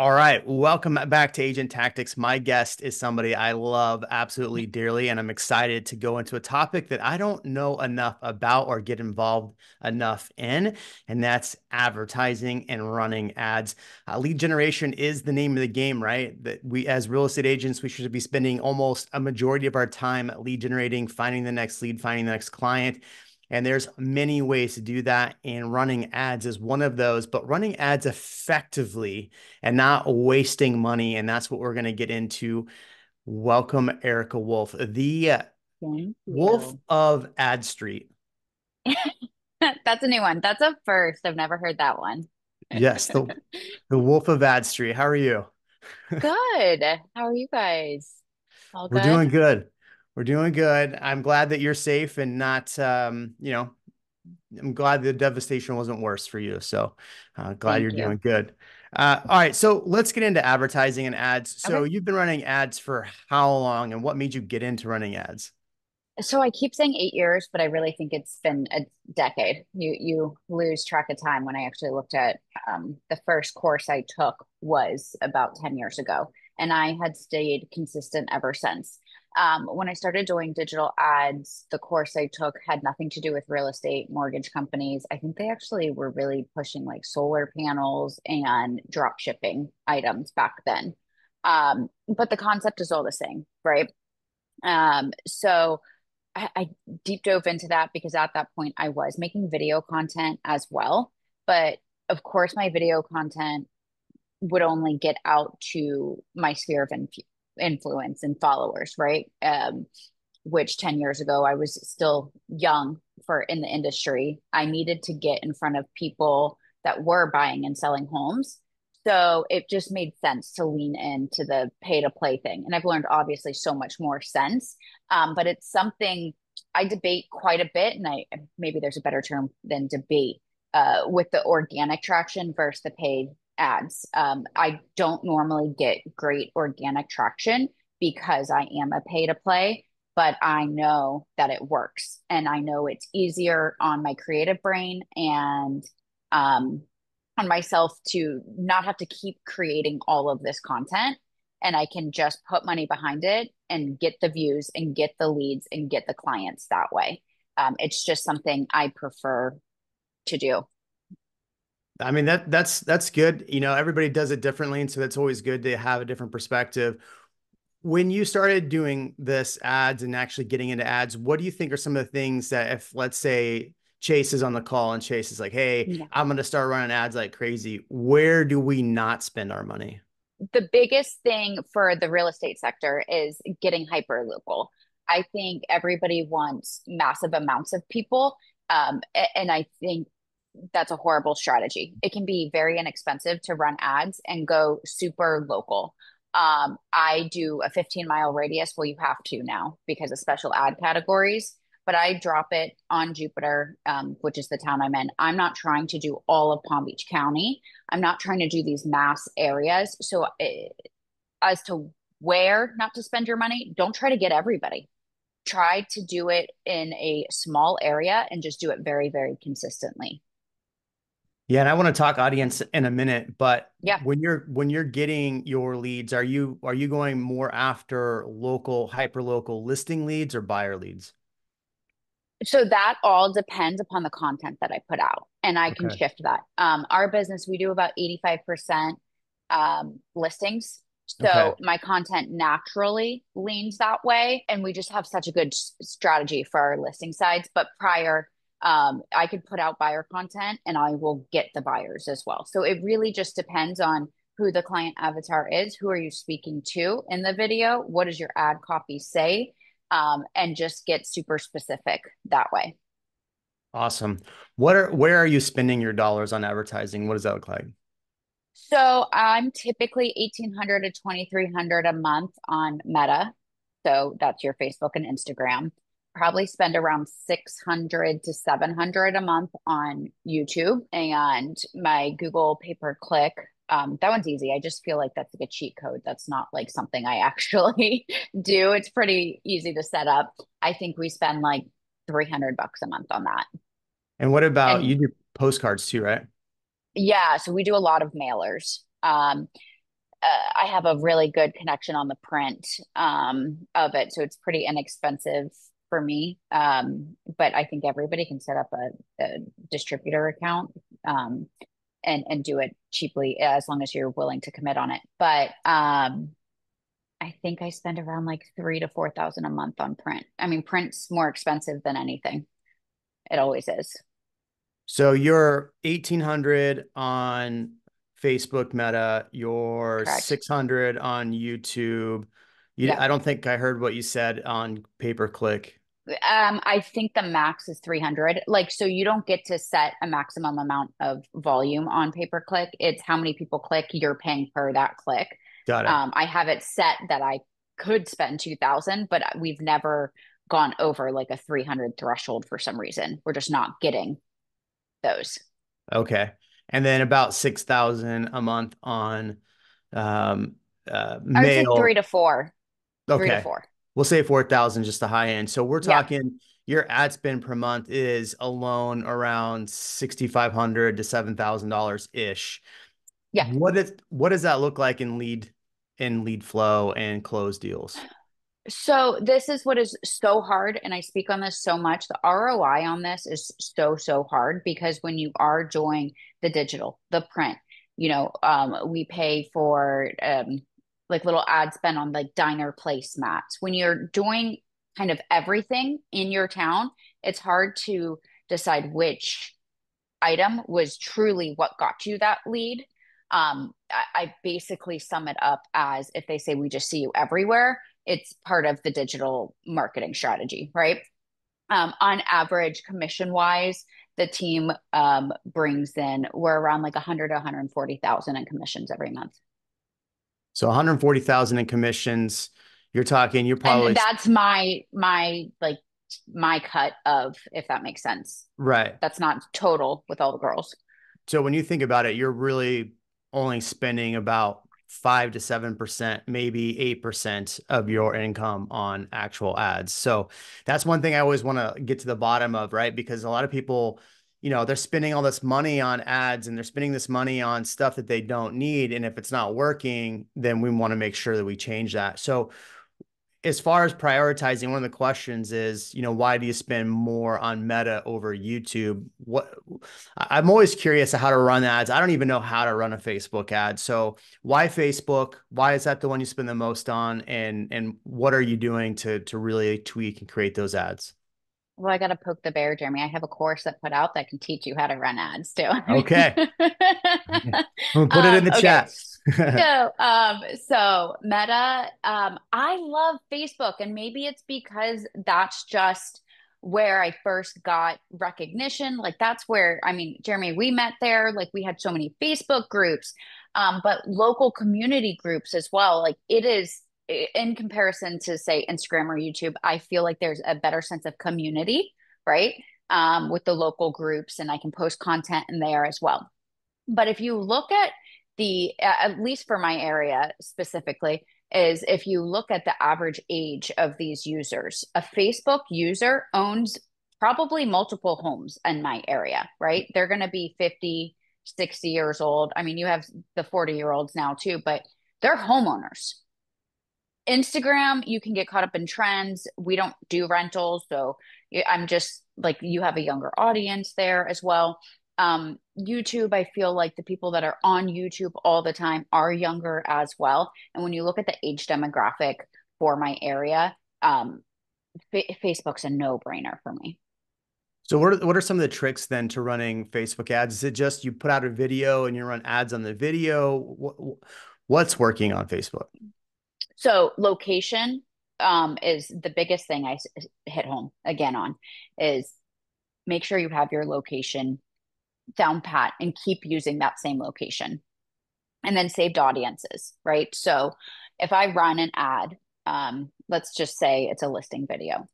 All right, welcome back to Agent Tactics. My guest is somebody I love absolutely dearly, and I'm excited to go into a topic that I don't know enough about or get involved enough in, and that's advertising and running ads. Lead generation is the name of the game, right? That we, as real estate agents, we should be spending almost a majority of our time lead generating, finding the next lead, finding the next client. And there's many ways to do that, and running ads is one of those, but running ads effectively and not wasting money. And that's what we're going to get into. Welcome, Erica Wolf, the Thank Wolf you. of Ad Street. That's a new one. That's a first. I've never heard that one. Yes, the Wolf of Ad Street. How are you? Good. How are you guys? All We're good? doing good. We're doing good. I'm glad that you're safe and not, I'm glad the devastation wasn't worse for you. So glad you're Thank doing you. good. All right. So let's get into advertising and ads. So Okay. you've been running ads for how long, and what made you get into running ads? So I keep saying 8 years, but I really think it's been a decade. You lose track of time. When I actually looked at the first course I took was about 10 years ago, and I had stayed consistent ever since. When I started doing digital ads, the course I took had nothing to do with real estate, mortgage companies. I think they actually were really pushing like solar panels and drop shipping items back then. But the concept is all the same, right? So I deep dove into that because at that point I was making video content as well. But of course, my video content would only get out to my sphere of influence and followers, right? Which 10 years ago I was still young for in the industry. I needed to get in front of people that were buying and selling homes. So it just made sense to lean into the pay to play thing. And I've learned obviously so much more sense. But it's something I debate quite a bit. And I maybe there's a better term than debate with the organic traction versus the paid ads. I don't normally get great organic traction because I am a pay to play, but I know that it works and I know it's easier on my creative brain and um, on myself to not have to keep creating all of this content. And I can just put money behind it and get the views and get the leads and get the clients that way. It's just something I prefer to do. I mean that's good. You know, everybody does it differently, and so that's always good to have a different perspective. When you started doing this ads and actually getting into ads, what do you think are some of the things that, if let's say Chase is on the call and Chase is like, "Hey, Yeah. I'm going to start running ads like crazy," where do we not spend our money? The biggest thing for the real estate sector is getting hyper local. I think everybody wants massive amounts of people. And I think that's a horrible strategy. It can be very inexpensive to run ads and go super local. I do a 15-mile radius. Well, you have to now because of special ad categories, but I drop it on Jupiter, which is the town I'm in. I'm not trying to do all of Palm Beach County. I'm not trying to do these mass areas. So, as to where not to spend your money, don't try to get everybody. Try to do it in a small area and just do it very, very consistently. Yeah, and I want to talk audience in a minute, but Yeah. when you're getting your leads, are you going more after local, hyper local listing leads or buyer leads? So that all depends upon the content that I put out, and I can Okay. shift that. Our business, we do about 85% listings. Okay. So my content naturally leans that way, and we just have such a good strategy for our listing sides. But prior, I could put out buyer content and I will get the buyers as well. So it really just depends on who the client avatar is, who are you speaking to in the video, what does your ad copy say, and just get super specific that way. Awesome. Where are you spending your dollars on advertising? What does that look like? So I'm typically 1,800 to 2,300 a month on Meta. So that's your Facebook and Instagram. Probably spend around 600 to 700 a month on YouTube and my Google pay per click. That one's easy. I just feel like that's like a cheat code. That's not like something I actually do. It's pretty easy to set up. I think we spend like 300 bucks a month on that. And what about you And do postcards too, right? yeah, so we do a lot of mailers. I have a really good connection on the print of it, so it's pretty inexpensive for me. But I think everybody can set up a distributor account and do it cheaply as long as you're willing to commit on it. But I think I spend around like 3 to 4 thousand a month on print. I mean, print's more expensive than anything. It always is. So you're 1800 on Facebook Meta, you're Correct. 600 on YouTube. Yep. I don't think I heard what you said on pay per click. I think the max is 300. Like, so you don't get to set a maximum amount of volume on pay per click. It's how many people click, you're paying per that click. Got it. I have it set that I could spend 2000, but we've never gone over like a 300 threshold for some reason. We're just not getting those. Okay. And then about 6,000 a month on um, I would say three mail. to four, three to Okay. four. We'll say 4,000, just the high end. So we're Yeah. talking your ad spend per month is alone around 6,500 to $7,000 ish. Yeah. What does that look like in lead flow and close deals? So this is what is so hard, and I speak on this so much. The ROI on this is so hard because when you are doing the digital, the print, we pay for like little ad spend on like diner placemats. When you're doing kind of everything in your town, it's hard to decide which item was truly what got you that lead. I basically sum it up as if they say we just see you everywhere, it's part of the digital marketing strategy, right? On average, commission wise, the team brings in, we're around like 100 to 140,000 in commissions every month. So 140,000 in commissions. You're And probably that's my cut of, if that makes sense. right. That's not total with all the girls. So when you think about it, you're really only spending about 5 to 7%, maybe 8% of your income on actual ads. So that's one thing I always want to get to the bottom of, right? Because a lot of people, they're spending all this money on ads and they're spending this money on stuff that they don't need. And if it's not working, then we want to make sure that we change that. So as far as prioritizing, one of the questions is, why do you spend more on Meta over YouTube? I'm always curious how to run ads. I don't even know how to run a Facebook ad. So why Facebook? Why is that the one you spend the most on? And what are you doing to really tweak and create those ads? Well, I got to poke the bear, Jeremy. I have a course that put out that can teach you how to run ads too. Okay. We'll put it in the Okay. chat. So Meta, I love Facebook, and maybe it's because that's just where I first got recognition. Like that's where, I mean, Jeremy, we met there. Like we had so many Facebook groups, but local community groups as well. Like it is in comparison to say Instagram or YouTube, I feel like there's a better sense of community, right? With the local groups, and I can post content in there as well. But if you look at at least for my area specifically, is if you look at the average age of these users, a Facebook user owns probably multiple homes in my area, right? They're going to be 50, 60 years old. I mean, you have the 40-year-olds now too, but they're homeowners. Instagram, you can get caught up in trends. We don't do rentals, so I'm just like you have a younger audience there as well. YouTube, I feel like the people that are on YouTube all the time are younger as well. And when you look at the age demographic for my area, Facebook's a no-brainer for me. So what are some of the tricks then to running Facebook ads? Is it just you put out a video and you run ads on the video? What's working on Facebook? So location is the biggest thing hit home again on is make sure you have your location down pat and keep using that same location. And then saved audiences, right? So if I run an ad, let's just say it's a listing video.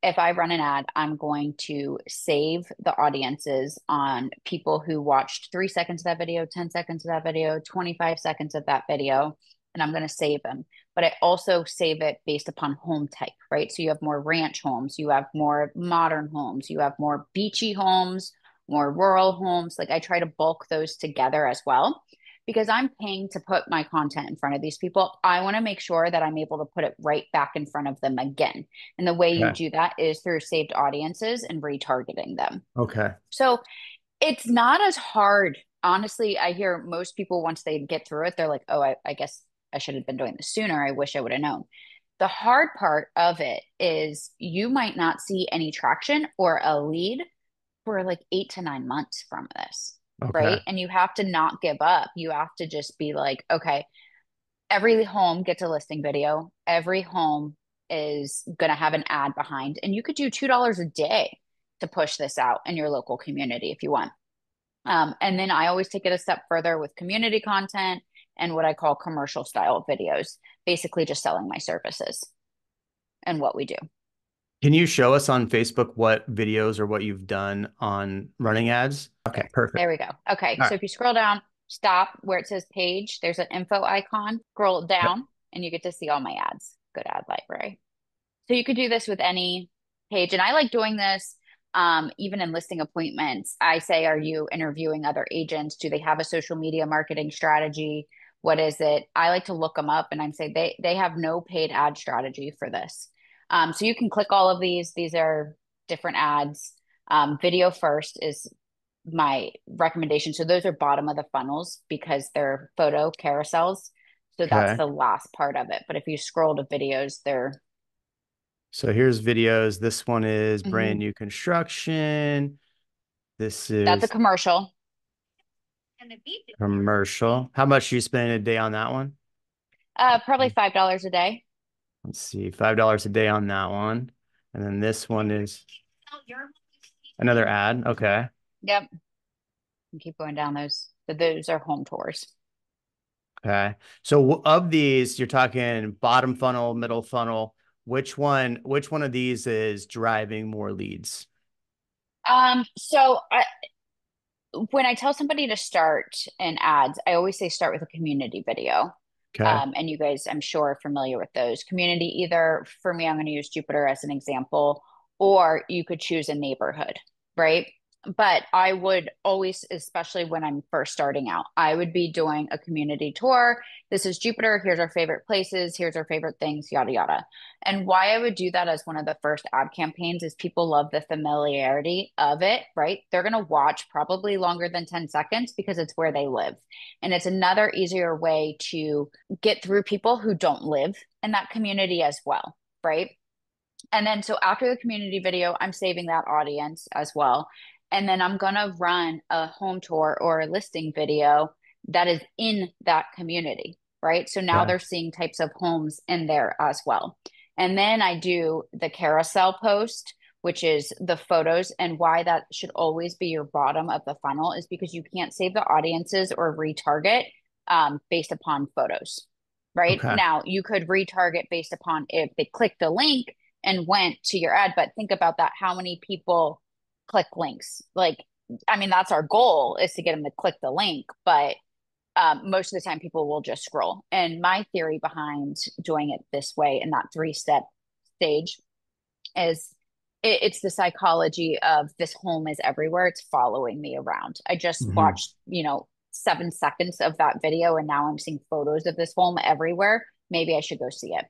If I run an ad, I'm going to save the audiences on people who watched 3 seconds of that video, 10 seconds of that video, 25 seconds of that video, and I'm going to save them. But I also save it based upon home type, right? So you have more ranch homes, you have more modern homes, you have more beachy homes, more rural homes. Like I try to bulk those together as well. because I'm paying to put my content in front of these people. I want to make sure that I'm able to put it right back in front of them again. And the way you Okay. do that is through saved audiences and retargeting them. Okay. So it's not as hard. Honestly, I hear most people, once they get through it, they're like, oh, I guess I should have been doing this sooner. I wish I would have known. The hard part of it is you might not see any traction or a lead for like 8 to 9 months from this, Okay. right? And you have to not give up. You have to just be like, okay, every home gets a listing video. Every home is going to have an ad behind, and you could do $2 a day to push this out in your local community if you want. And then I always take it a step further with community content and what I call commercial style videos, basically just selling my services and what we do. Can you show us on Facebook what videos or what you've done on running ads? Okay, perfect. There we go. Okay, All so right. if you scroll down, stop where it says page, there's an info icon, scroll Yep. down, and you get to see all my ads. Good ad library. So you could do this with any page. And I like doing this even in listing appointments. I say, are you interviewing other agents? Do they have a social media marketing strategy? What is it? I like to look them up and I'm saying they have no paid ad strategy for this. So you can click all of these. These are different ads. Video first is my recommendation. So those are bottom of the funnels because they're photo carousels. So that's Okay. the last part of it. But if you scroll to videos, they're So here's videos. This one is brand mhm. new construction. This That's a is commercial. commercial. How much do you spend a day on that one? Probably $5 a day. Let's see, $5 a day on that one. And then this one is another ad. Okay. Yep. And keep going down those. But those are home tours. Okay. So of these, you're talking bottom funnel, middle funnel. Which one of these is driving more leads? So when I tell somebody to start in ads, I always say start with a community video. Okay. And you guys, I'm sure, are familiar with those. Community, either for me, I'm going to use Jupiter as an example, or you could choose a neighborhood, right? But I would always, especially when I'm first starting out, I would be doing a community tour. This is Jupiter. Here's our favorite places. Here's our favorite things, yada, yada. And why I would do that as one of the first ad campaigns is people love the familiarity of it, right? They're going to watch probably longer than 10 seconds because it's where they live. And it's another easier way to get through people who don't live in that community as well, right? And then so after the community video, I'm saving that audience as well. And then I'm going to run a home tour or a listing video that is in that community, right? So now Okay. they're seeing types of homes in there as well. And then I do the carousel post, which is the photos. And why that should always be your bottom of the funnel is because you can't save the audiences or retarget based upon photos, right? Okay. Now, you could retarget based upon if they clicked the link and went to your ad, but think about that. How many people click links? Like, I mean, that's our goal is to get them to click the link, but most of the time people will just scroll. And my theory behind doing it this way in that 3 step stage is it's the psychology of this home is everywhere. It's following me around. I just Hmm. watched, 7 seconds of that video and now I'm seeing photos of this home everywhere. Maybe I should go see it.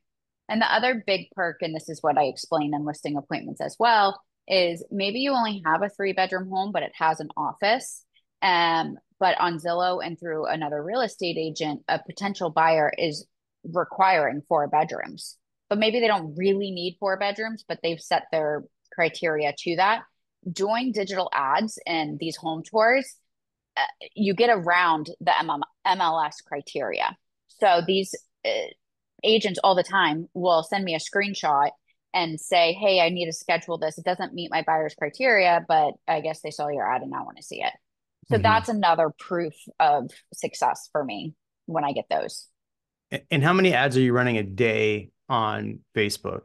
And the other big perk, and this is what I explain in listing appointments as well, is maybe you only have a 3 bedroom home, but it has an office. But on Zillow and through another real estate agent, a potential buyer is requiring 4 bedrooms. But maybe they don't really need 4 bedrooms, but they've set their criteria to that. Doing digital ads and these home tours, uh, you get around the MLS criteria. So these uh, agents all the time will send me a screenshot and say, hey, I need to schedule this. It doesn't meet my buyer's criteria, but I guess they saw your ad and I want to see it. So Hmm. that's another proof of success for me when I get those. And how many ads are you running a day on Facebook?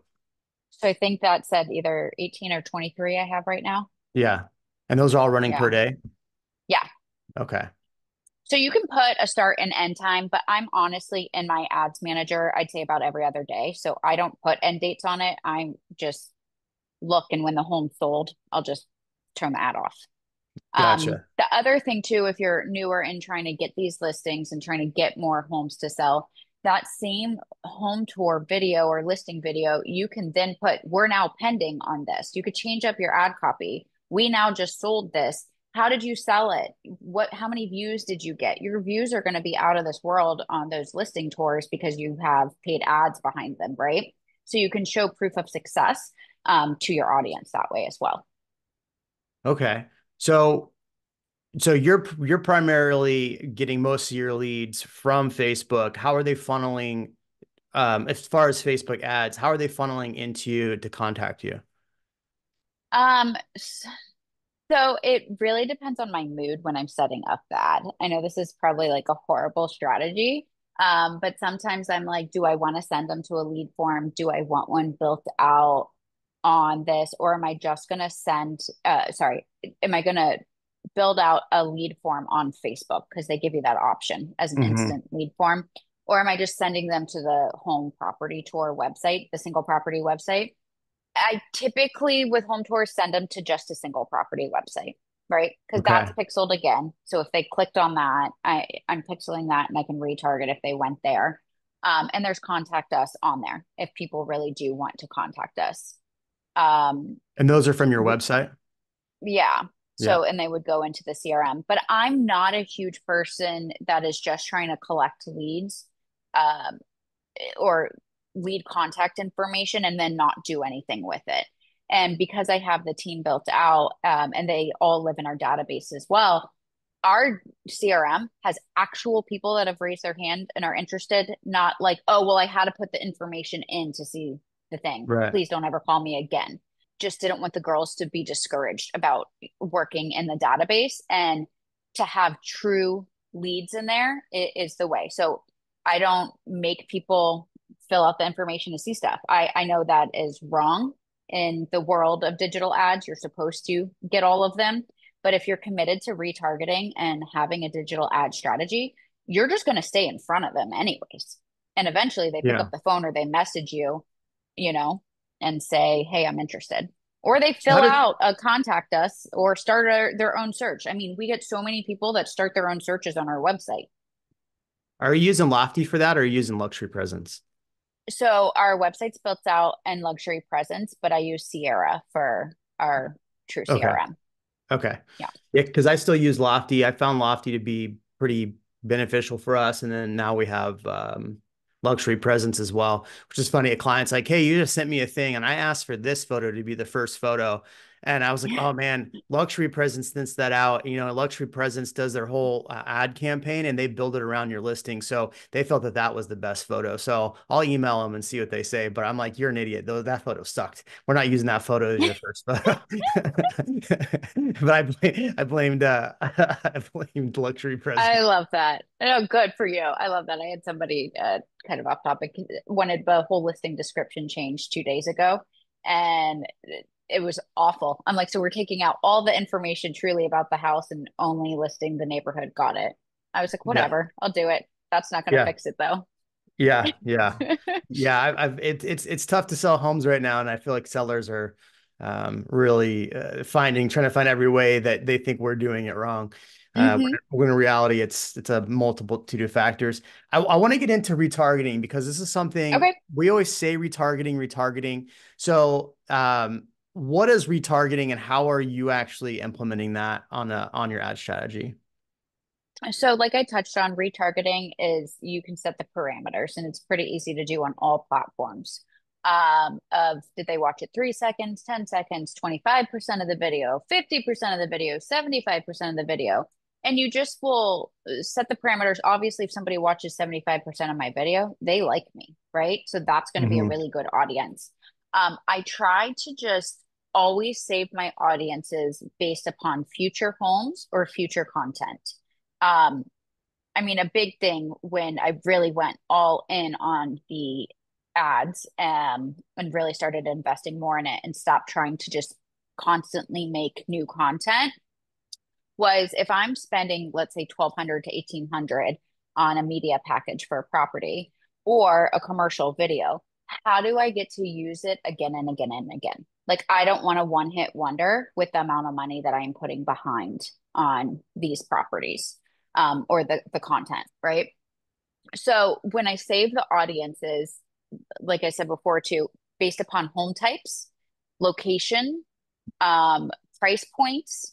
So I think that said either 18 or 23 I have right now. Yeah. And those are all running per Yeah. day? Yeah. Okay. So you can put a start and end time, but I'm honestly in my ads manager, I'd say about every other day. So I don't put end dates on it. I'm just look and when the home's sold, I'll just turn the ad off. Gotcha. The other thing too, if you're newer and trying to get these listings and trying to get more homes to sell, that same home tour video or listing video, you can then put, we're now pending on this. You could change up your ad copy. We now just sold this. How did you sell it? How many views did you get? Your views are going to be out of this world on those listing tours because you have paid ads behind them, right? So you can show proof of success to your audience that way as well. Okay. So you're primarily getting most of your leads from Facebook. How are they funneling, as far as Facebook ads, how are they funneling into you to contact you? Um, So it really depends on my mood when I'm setting up the ad. I know this is probably like a horrible strategy, but sometimes I'm like, do I want to send them to a lead form? Do I want one built out on this? Or am I just going to am I going to build out a lead form on Facebook because they give you that option as an Hmm. instant lead form? Or am I just sending them to the home property tour website, the single property website? I typically with home tours send them to just a single property website, right? Because that's Okay. pixeled again. So if they clicked on that, I'm pixeling that and I can retarget if they went there. And there's contact us on there if people really do want to contact us. Um, And those are from your w- website? yeah. Yeah. So, and they would go into the CRM, but I'm not a huge person that is just trying to collect leads. Um, or lead contact information and then not do anything with it. And because I have the team built out and they all live in our database as well, our CRM has actual people that have raised their hand and are interested, not like, oh, well, I had to put the information in to see the thing. Right. Please don't ever call me again. Just didn't want the girls to be discouraged about working in the database and to have true leads in there is the way. So I don't make people fill out the information to see stuff. I know that is wrong in the world of digital ads. You're supposed to get all of them. But if you're committed to retargeting and having a digital ad strategy, you're just going to stay in front of them anyways. And eventually they pick up Yeah. the phone or they message you, you know, and say, hey, I'm interested. Or they So how fill does out a contact us or start their own search. I mean, we get so many people that start their own searches on our website. Are you using Lofty for that or are you using Luxury Presence? So our website's built out and luxury presence, but I use Sierra for our true Okay. CRM. Okay. Yeah. Yeah, because I still use Lofty. I found Lofty to be pretty beneficial for us. And then now we have luxury presence as well, which is funny. A client's like, hey, you just sent me a thing. And I asked for this photo to be the first photo. And I was like, oh man, luxury presence sends that out. You know, luxury presence does their whole ad campaign and they build it around your listing. So they felt that that was the best photo. So I'll email them and see what they say. But I'm like, you're an idiot. Though that photo sucked. We're not using that photo as your first photo. But I blamed I blamed luxury presence. I love that. Oh, good for you. I love that. I had somebody kind of off topic wanted the whole listing description changed 2 days ago, and it was awful. I'm like, so we're taking out all the information truly about the house and only listing the neighborhood. Got it. I was like, Yeah, whatever, I'll do it. That's not going to yeah, fix it though. yeah. Yeah, it's tough to sell homes right now, and I feel like sellers are really trying to find every way that they think we're doing it wrong. Hmm. When in reality, it's a multitude of factors. I want to get into retargeting because this is something Okay. we always say retargeting. So, what is retargeting, and how are you actually implementing that on your ad strategy? So, like I touched on, retargeting is you can set the parameters, and it's pretty easy to do on all platforms. Of did they watch it 3 seconds, 10 seconds, 25% of the video, 50% of the video, 75% of the video. And you just will set the parameters. Obviously, if somebody watches 75% of my video, they like me, right? So that's going to be a Hmm. really good audience. I try to just always save my audiences based upon future homes or future content. Um, I mean, a big thing when I really went all in on the ads and really started investing more in it and stopped trying to just constantly make new content was if I'm spending, let's say, 1,200 to 1,800 on a media package for a property or a commercial video, how do I get to use it again and again and again? Like, I don't want a one hit wonder with the amount of money that I'm putting behind on these properties, or the content, right? So when I save the audiences, like I said before too, based upon home types, location, um, price points,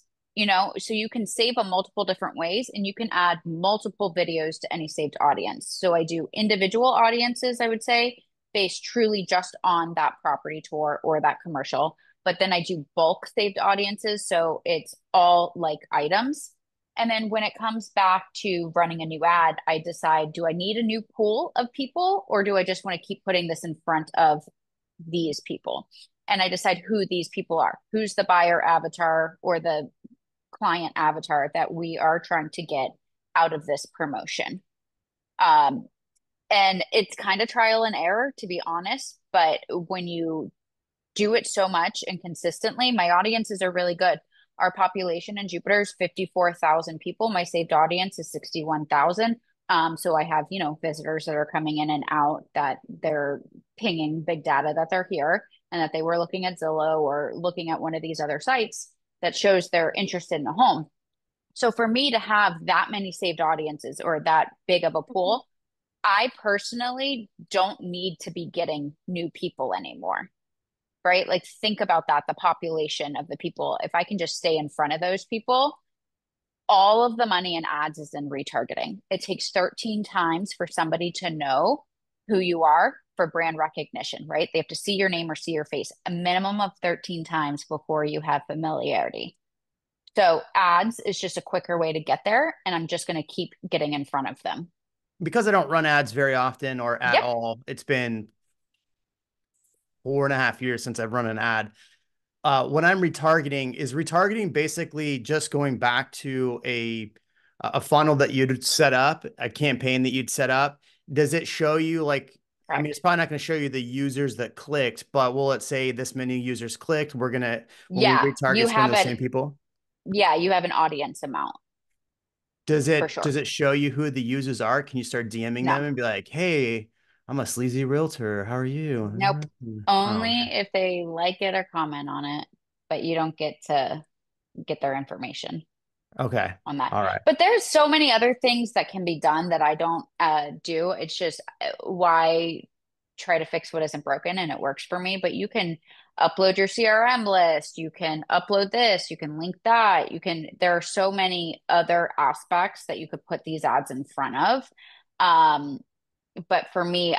so you can save them multiple different ways and you can add multiple videos to any saved audience. So I do individual audiences, I would say, based truly just on that property tour or that commercial. But then I do bulk saved audiences. So it's all like items. And then when it comes back to running a new ad, I decide, do I need a new pool of people or do I just want to keep putting this in front of these people? And I decide who these people are. Who's the buyer avatar or the client avatar that we are trying to get out of this promotion. Um, and it's kind of trial and error, to be honest. But when you do it so much and consistently, my audiences are really good. Our population in Jupiter is 54,000 people. My saved audience is 61,000. So I have, visitors that are coming in and out that they're pinging big data that they're here and that they were looking at Zillow or looking at one of these other sites that shows they're interested in a home. So for me to have that many saved audiences or that big of a pool, I personally don't need to be getting new people anymore, right? Like, think about that, the population of the people. If I can just stay in front of those people, all of the money in ads is in retargeting. It takes 13 times for somebody to know who you are for brand recognition, right? They have to see your name or see your face a minimum of 13 times before you have familiarity. So ads is just a quicker way to get there. And I'm just going to keep getting in front of them. Because I don't run ads very often or at Yep. all. It's been 4.5 years since I've run an ad. When I'm retargeting, is retargeting basically just going back to a funnel that you'd set up, a campaign that you'd set up? Does it show you like, I mean, it's Correct. probably not going to show you the users that clicked, but will it say this many users clicked? When we Yeah. retarget, You it's going to have those an, same people. yeah, you have an audience amount Does for it sure. does it show you who the users are? Can you start DMing No. them and be like, "Hey, I'm a sleazy realtor. How are Nope. you?" Oh, Only okay. if they like it or comment on it, but you don't get to get their information Okay. on that. All right. But there's so many other things that can be done that I don't do. It's just why try to fix what isn't broken, and it works for me. But you can upload your CRM list, you can upload this, you can link that, there are so many other aspects that you could put these ads in front of. Um, but for me,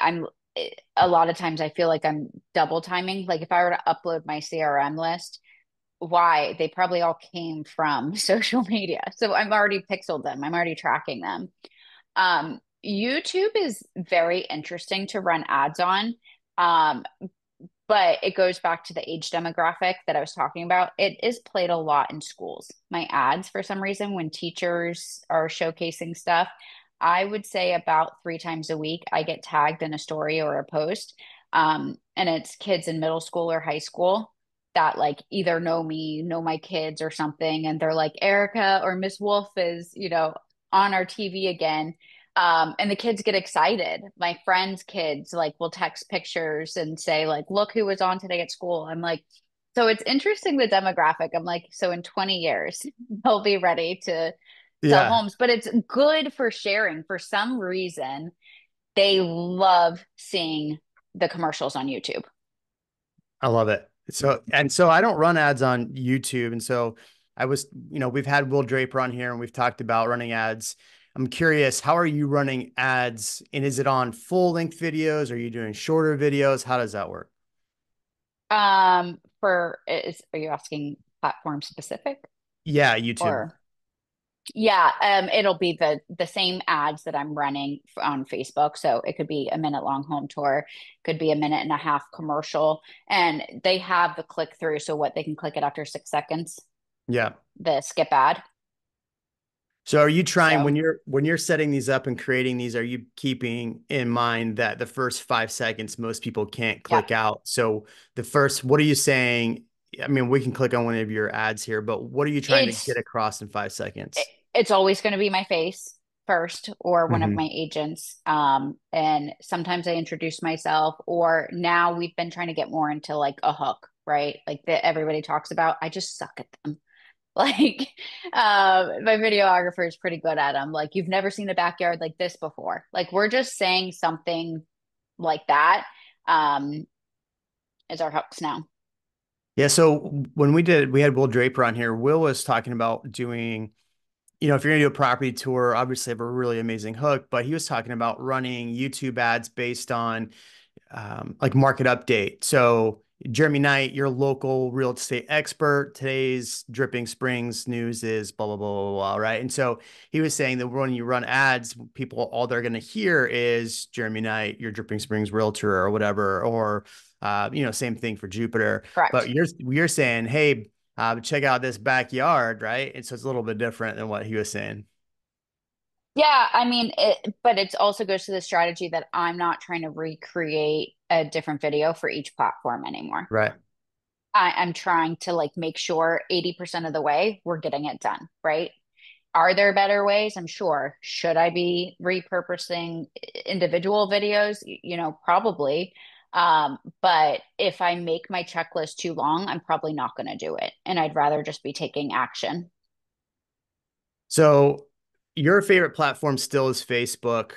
a lot of times I feel like I'm double timing. Like, if I were to upload my CRM list, why? They probably all came from social media. So I've already pixeled them. I'm already tracking them. YouTube is very interesting to run ads on. Um, but it goes back to the age demographic that I was talking about. It is played a lot in schools. My ads, for some reason, when teachers are showcasing stuff, I would say about 3 times a week, I get tagged in a story or a post. And it's kids in middle school or high school that like either know me, know my kids or something. And they're like, Erica or Miss Wolf is, on our TV again. And the kids get excited. My friends' kids like will text pictures and say, like, look who was on today at school. I'm like, so it's interesting the demographic. I'm like, so in 20 years, they'll be ready to sell Yeah, homes. But it's good for sharing. For some reason, they love seeing the commercials on YouTube. I love it. So I don't run ads on YouTube. And so we've had Will Draper on here and we've talked about running ads. I'm curious, how are you running ads? And is it on full length videos? Are you doing shorter videos? How does that work? Are you asking platform specific Yeah, YouTube. or? Yeah, it'll be the same ads that I'm running on Facebook. So it could be a minute long home tour, could be a minute and a half commercial, and they have the click through. So what they can click it after 6 seconds, Yeah. the skip ad. So are you trying So when you're setting these up and creating these, are you keeping in mind that the first 5 seconds most people can't yeah, click out? So what are you saying? I mean, we can click on one of your ads here, but what are you trying to get it's across in five it- seconds? it's always going to be my face first or one of Hmm. my agents. And sometimes I introduce myself, or now we've been trying to get more into like a hook. right? Like that everybody talks about. I just suck at them. Like, my videographer is pretty good at them. Like, you've never seen a backyard like this before. Like, we're just saying something like that, um, is our hooks now. Yeah. So when we had Will Draper on here. Will was talking about doing, if you're going to do a property tour, obviously have a really amazing hook, but he was talking about running YouTube ads based on like market update. So Jeremy Knight, your local real estate expert, today's Dripping Springs news is blah, blah, blah, blah, blah, right? And so he was saying that when you run ads, people, all they're going to hear is Jeremy Knight, your Dripping Springs realtor or whatever, or, same thing for Jupiter. But Correct. you're saying, hey, check out this backyard, right? And so it's a little bit different than what he was saying. Yeah, I mean, but it also goes to the strategy that I'm not trying to recreate a different video for each platform anymore. Right. I'm trying to like make sure 80% of the way we're getting it done, right? Are there better ways? I'm sure. Should I be repurposing individual videos? Probably. But if I make my checklist too long, I'm probably not going to do it. And I'd rather just be taking action. So your favorite platform still is Facebook.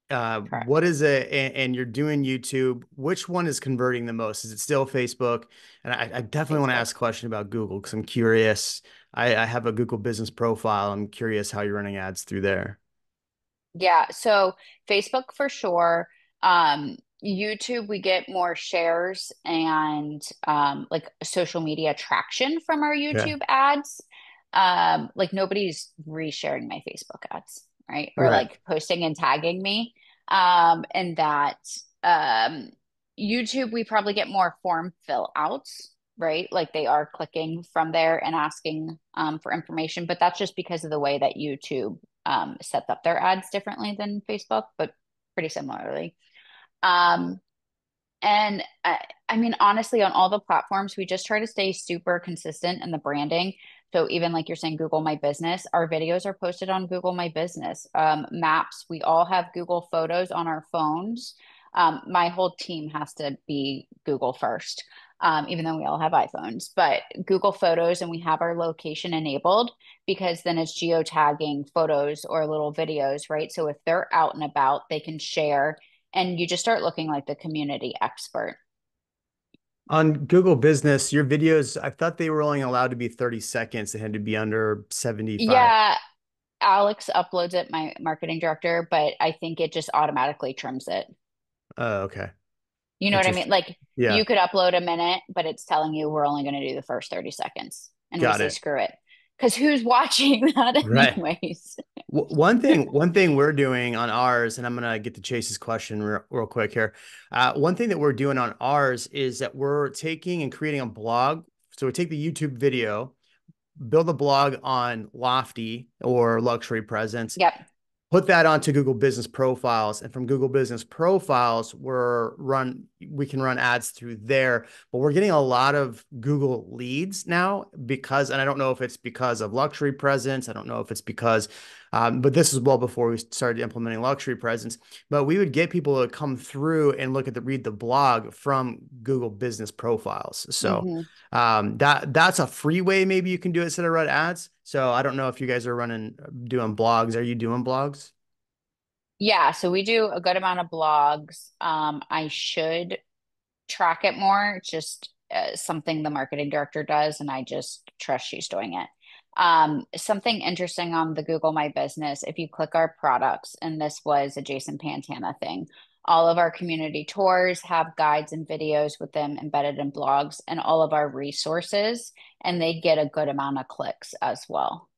What Correct. is it? And you're doing YouTube. Which one is converting the most? Is it still Facebook? And I definitely want to Facebook. ask a question about Google because I'm curious. I have a Google business profile. I'm curious how you're running ads through there. Yeah, so Facebook for sure. YouTube, we get more shares and like social media traction from our Okay. YouTube ads. Like nobody's resharing my Facebook ads, right? Or Right. like posting and tagging me. And that um, YouTube, we probably get more form fill outs, right? Like they are clicking from there and asking for information, but that's just because of the way that YouTube sets up their ads differently than Facebook, but pretty similarly. Um, and I mean, honestly, on all the platforms, we just try to stay super consistent in the branding. So even like you're saying, Google My Business, our videos are posted on Google My Business. Maps, we all have Google Photos on our phones. My whole team has to be Google first, even though we all have iPhones, but Google Photos, and we have our location enabled because then it's geotagging photos or little videos, right? So if they're out and about, they can share and you just start looking like the community expert. On Google Business, your videos, I thought they were only allowed to be 30 seconds. They had to be under 75. Yeah, Alex uploads it, my marketing director, but I think it just automatically trims it. Oh, okay. You know what I mean? Interesting. Like Yeah. you could upload a minute, but it's telling you we're only going to do the first 30 seconds. And we Got say, it. screw it. Because who's watching that Right. anyways? One thing we're doing on ours, and I'm gonna get to Chase's question real quick here. One thing that we're doing on ours is that we're taking and creating a blog. So we take the YouTube video, build a blog on Lofty or Luxury Presence, Yep. put that onto Google Business Profiles, and from Google Business Profiles, we can run ads through there. But we're getting a lot of Google leads now because, and I don't know if it's because of Luxury Presence. I don't know if it's because, but this is well before we started implementing Luxury Presence. But we would get people to come through and read the blog from Google Business Profiles. So Hmm. that's a free way maybe you can do it instead of run ads. So I don't know if you guys are doing blogs. Are you doing blogs? Yeah, so we do a good amount of blogs. I should track it more. It's just something the marketing director does, and I just trust she's doing it. Something interesting on the Google My Business, if you click our products, and this was a Jason Pantana thing, all of our community tours have guides and videos with them embedded in blogs and all of our resources, and they get a good amount of clicks as well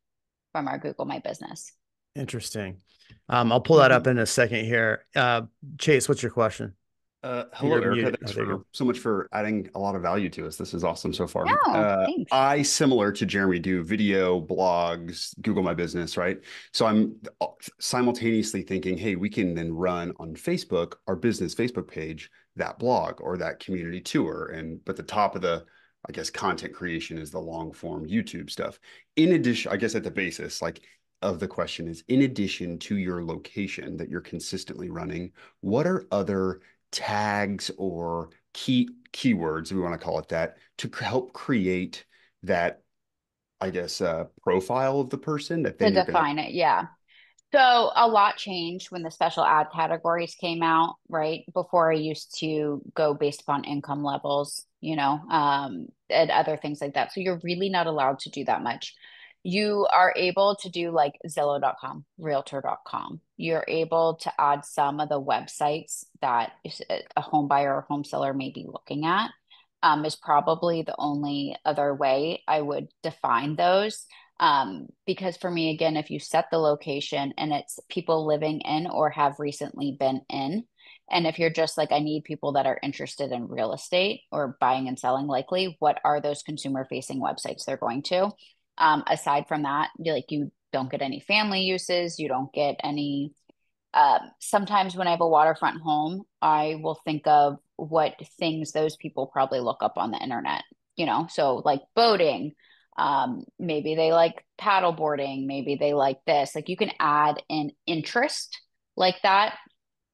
from our Google My Business. Interesting. I'll pull that up Hmm. in a second here. Chase, what's your question? Hello, You're Erica. muted. Thanks Oh, there you for go. so much for adding a lot of value to us. This is awesome so far. No, thanks. I, similar to Jeremy, do video, blogs, Google My Business, right? So I'm simultaneously thinking, hey, we can then run on Facebook, our business Facebook page, that blog or that community tour. But the top of the, I guess, content creation is the long form YouTube stuff. In addition, I guess at the basis, like of the question is, in addition to your location that you're consistently running, what are other tags or keywords, if we want to call it that, to help create that, I guess, profile of the person that To then you're going to. define it, yeah. So a lot changed when the special ad categories came out, right? Before I used to go based upon income levels, and other things like that. So you're really not allowed to do that much. You are able to do like Zillow.com, Realtor.com. You're able to add some of the websites that a home buyer or home seller may be looking at. Is probably the only other way I would define those. Because for me, again, if you set the location and it's people living in or have recently been in, and if you're just like, I need people that are interested in real estate or buying and selling likely, what are those consumer facing websites they're going to? Aside from that, you don't get any family uses, you don't get any. Sometimes when I have a waterfront home, I will think of what things those people probably look up on the internet, so like boating, maybe they like paddle boarding, maybe they like this. Like you can add an interest like that,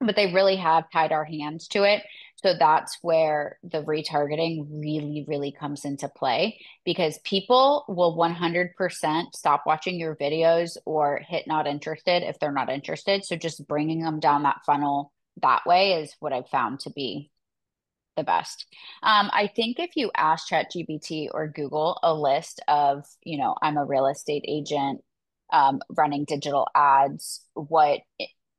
but they really have tied our hands to it. So that's where the retargeting really, really comes into play because people will 100% stop watching your videos or hit not interested if they're not interested. So just bringing them down that funnel that way is what I've found to be the best. I think if you ask ChatGPT or Google a list of, I'm a real estate agent, running digital ads, what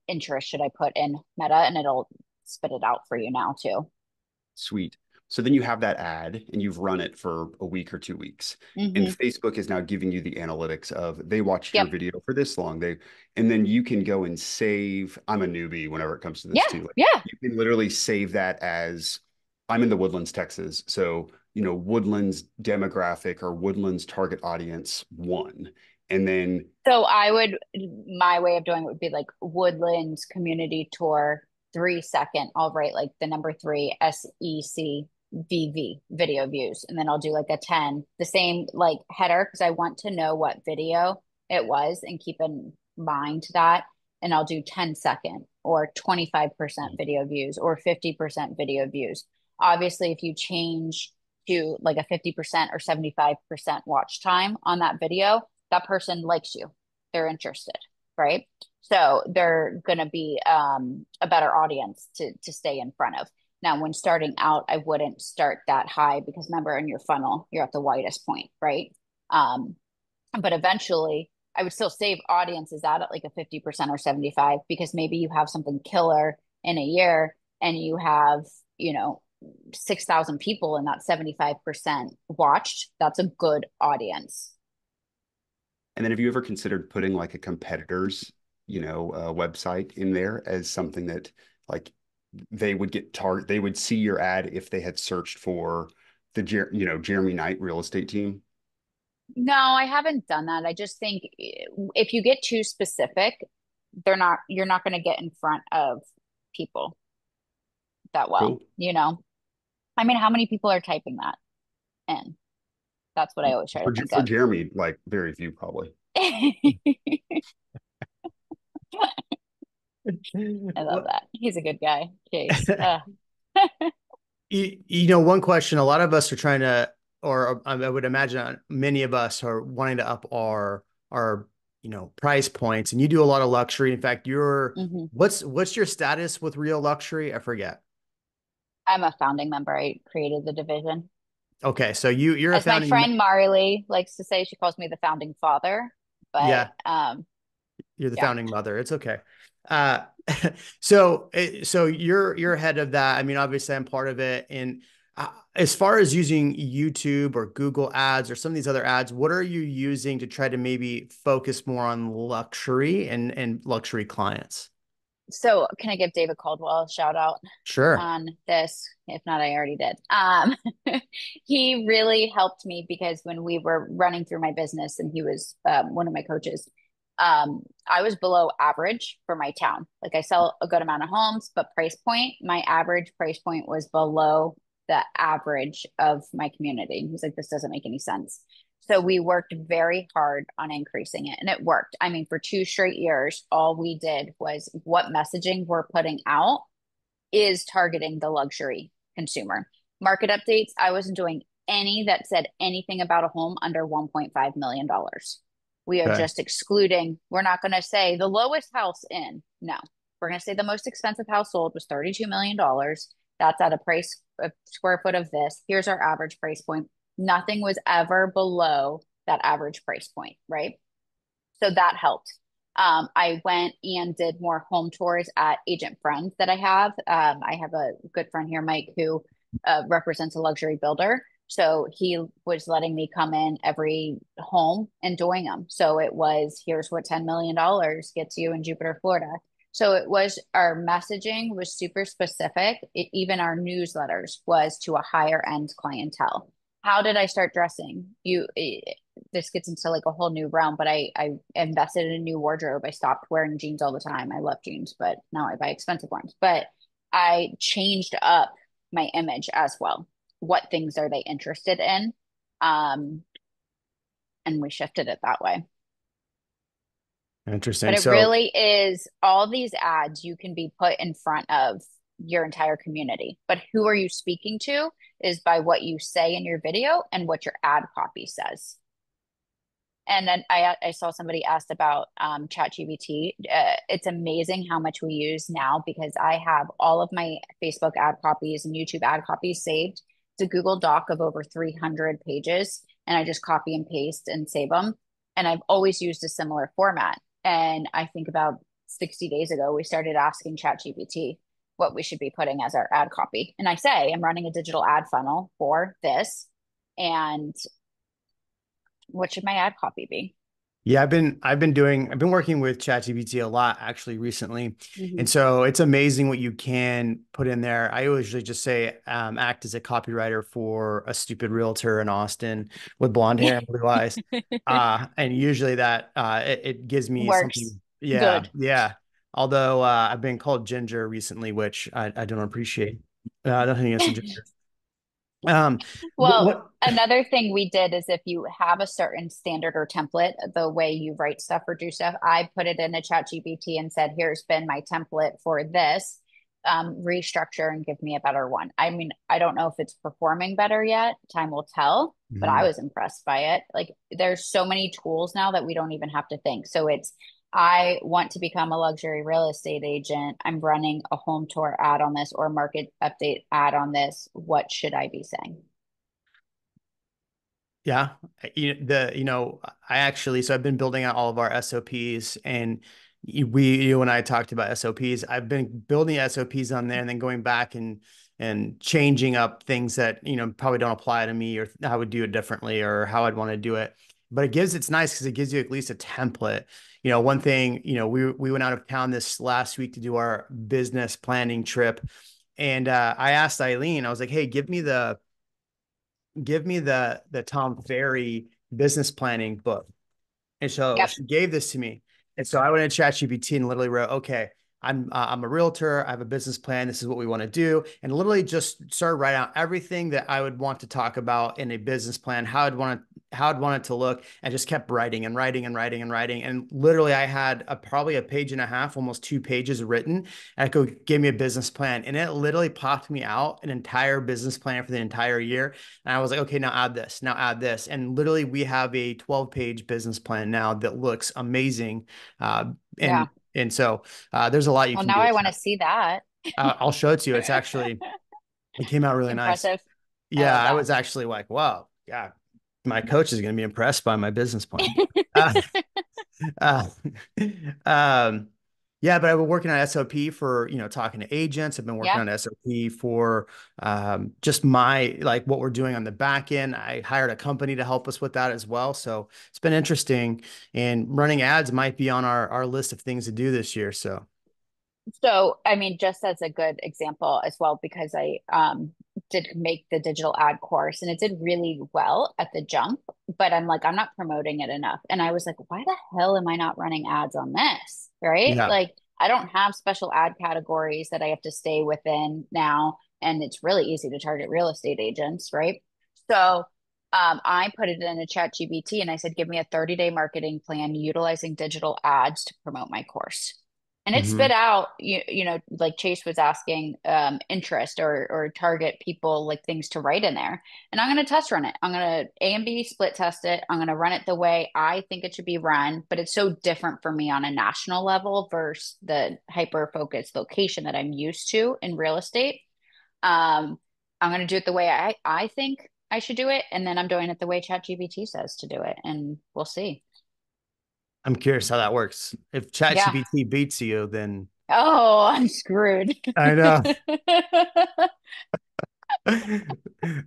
interest should I put in Meta? And it'll spit it out for you now too. Sweet. So then you have that ad and you've run it for a week or 2 weeks. And Hmm. Facebook is now giving you the analytics of they watched your Yep. video for this long. And then you can go and save. I'm a newbie whenever it comes to this Yeah. too. Like, Yeah. you can literally save that as I'm in the Woodlands, Texas. So, Woodlands demographic or Woodlands target audience one. And then So my way of doing it would be like Woodlands Community Tour 3 second. I'll write like the number three SECVV video views. And then I'll do like a 10, the same like header because I want to know what video it was and keep in mind that. And I'll do 10 second or 25% video views or 50% video views. Obviously, if you change to like a 50% or 75% watch time on that video, that person likes you, they're interested, right? So they're going to be a better audience to stay in front of. Now, when starting out, I wouldn't start that high because remember, in your funnel, you're at the widest point, right? Um, but eventually, I would still save audiences out at like a 50% or 75 because maybe you have something killer in a year and you have, you know, 6,000 people and that 75% watched. That's a good audience. And then have you ever considered putting like a competitor's, website in there as something that like they would see your ad if they had searched for the Jeremy Knight real estate team? No, I haven't done that. I just think if you get too specific, you're not going to get in front of people that well, Cool. I mean, how many people are typing that in? That's what I always try to think For of. Jeremy, like very few probably. I love Well, that. He's a good guy, Chase. one question a lot of us are trying to, or I would imagine many of us are wanting to up our price points, and you do a lot of luxury. In fact, Mhm. what's your status with Real Luxury? I forget. I'm a founding member. I created the division. Okay, so you're a As my founding, friend Marley likes to say, she calls me the founding father. But yeah, you're the yeah. founding mother. It's okay. Uh, so you're ahead of that. I mean, obviously, I'm part of it. And as far as using YouTube or Google Ads or some of these other ads, what are you using to try to maybe focus more on luxury and luxury clients? So can I give David Caldwell a shout out Sure. on this? If not, I already did. He really helped me because when we were running through my business and he was one of my coaches, I was below average for my town. Like I sell a good amount of homes, but price point, my average price point was below the average of my community. And he's like, this doesn't make any sense. So we worked very hard on increasing it and it worked. I mean, for 2 straight years, all we did was what messaging we're putting out is targeting the luxury consumer. Market updates, I wasn't doing any that said anything about a home under $1.5 million. We are Okay. just excluding, we're not going to say the lowest house in. No, we're going to say the most expensive house sold was $32 million. That's at a price, a square foot of this. Here's our average price point. Nothing was ever below that average price point, right? So that helped. I went and did more home tours at agent friends that I have. I have a good friend here, Mike, who represents a luxury builder. So he was letting me come in every home and doing them. So it was, here's what $10 million gets you in Jupiter, Florida. So it was, our messaging was super specific. Even our newsletters was to a higher end clientele. How did I start dressing? This gets into like a whole new realm, but I invested in a new wardrobe. I stopped wearing jeans all the time. I love jeans, but now I buy expensive ones. But I changed up my image as well. What things are they interested in? Um, and we shifted it that way. But Interesting. it So really is, all these ads you can be put in front of your entire community. But who are you speaking to is by what you say in your video and what your ad copy says. And then I saw somebody asked about ChatGPT. It's amazing how much we use now because I have all of my Facebook ad copies and YouTube ad copies saved. It's a Google Doc of over 300 pages, and I just copy and paste and save them. And I've always used a similar format. And I think about 60 days ago, we started asking ChatGPT what we should be putting as our ad copy. And I say, I'm running a digital ad funnel for this. And what should my ad copy be? yeah, I've been working with ChatGPT a lot actually recently. Mhm. And so it's amazing what you can put in there. I usually just say act as a copywriter for a stupid realtor in Austin with blonde hair and blue eyes. And usually that it gives me Works. something. Yeah, Good. yeah. Although I've been called ginger recently, which I don't appreciate. Nothing against the ginger. Um, Well, what another thing we did is if you have a certain standard or template, the way you write stuff or do stuff, I put it in a chat GPT and said, here's been my template for this. Restructure and give me a better one. I mean, I don't know if it's performing better yet. Time will tell, but I Mhm. was impressed by it. Like there's so many tools now that we don't even have to think. So it's, I want to become a luxury real estate agent. I'm running a home tour ad on this or a market update ad on this. What should I be saying? Yeah, I actually, so I've been building out all of our SOPs, and you and I talked about SOPs. I've been building SOPs on there, and then going back and changing up things that probably don't apply to me, or how I would do it differently, or how I'd want to do it. But it's nice because it gives you at least a template. One thing, we went out of town this last week to do our business planning trip, and I asked Eileen, I was like, "Hey, give me the Tom Ferry business planning book." And so Yep. she gave this to me. And so I went to ChatGPT and literally wrote, okay, I'm a realtor. I have a business plan. This is what we want to do. And literally just started writing out everything that I would want to talk about in a business plan, how I'd want it to look, and just kept writing and writing and writing and writing. And literally I had probably a page and a half, almost 2 pages written. And I go, give me a business plan. And it literally popped me out an entire business plan for the entire year. And I was like, okay, now add this, now add this. And literally we have a 12-page business plan now that looks amazing. Uh, Yeah. and and so there's a lot you Well, can now do I with want to that. see that. I'll show it to you. It came out really nice. Impressive. I Yeah, love I that. was actually like, wow, yeah, my coach is going to be impressed by my business plan. Uh, uh, um, yeah, but I've been working on SOP for, talking to agents. I've been working Yeah. on SOP for just like what we're doing on the back end. I hired a company to help us with that as well. So it's been interesting, and running ads might be on our list of things to do this year. So So, I mean, just as a good example as well, because I did make the digital ad course and it did really well at the jump, but I'm like, I'm not promoting it enough. And I was like, why the hell am I not running ads on this? Right? yeah. Like, I don't have special ad categories that I have to stay within now. And it's really easy to target real estate agents, right? So, I put it in a chat GBT and I said, give me a 30-day marketing plan utilizing digital ads to promote my course. And it spit Hmm. out, like Chase was asking, interest or target people, like things to write in there. And I'm going to test run it. I'm going to A and B split test it. I'm going to run it the way I think it should be run, but it's so different for me on a national level versus the hyper focused location that I'm used to in real estate. Um, I'm going to do it the way I think I should do it. And then I'm doing it the way ChatGPT says to do it. And we'll see. I'm curious how that works. If Yeah. ChatGPT beats you, then Oh, I'm screwed. I know.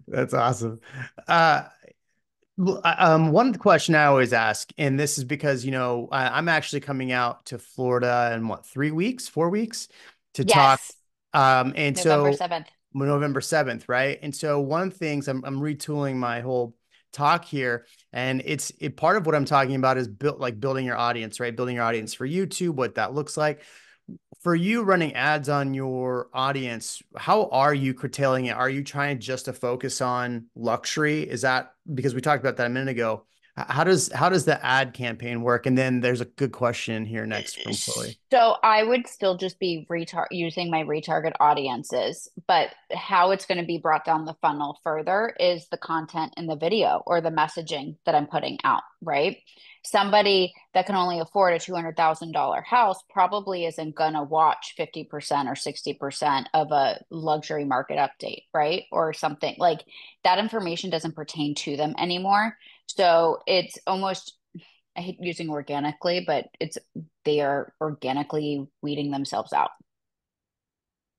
That's awesome. Uh, one question I always ask, and this is because, I'm actually coming out to Florida in what, 3 weeks, 4 weeks to talk. Yes. And November so 7th. November 7th, right? And so one of the things I'm retooling my whole talk here, and part of what I'm talking about is building your audience, right? Building your audience for YouTube, what that looks like for you running ads on your audience. How are you curtailing it? Are you trying just to focus on luxury? Is that because we talked about that a minute ago? How does the ad campaign work? And then there's a good question here next from Chloe. So I would still just be using my retarget audiences, but how it's going to be brought down the funnel further is the content in the video or the messaging that I'm putting out, right? Somebody that can only afford a $200,000 house probably isn't going to watch 50% or 60% of a luxury market update, right? Or something like that information doesn't pertain to them anymore. So it's almost, I hate using organically, but they are organically weeding themselves out.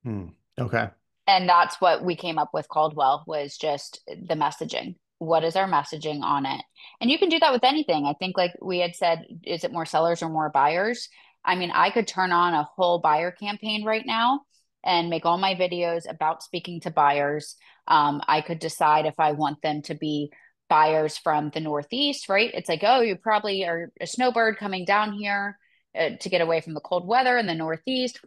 Hmm. Okay. And that's what we came up with Caldwell was just the messaging. What is our messaging on it? And you can do that with anything. I think like we had said, is it more sellers or more buyers? I mean, I could turn on a whole buyer campaign right now and make all my videos about speaking to buyers. I could decide if I want them to be buyers from the Northeast, right? It's like, oh, you probably are a snowbird coming down here to get away from the cold weather in the Northeast.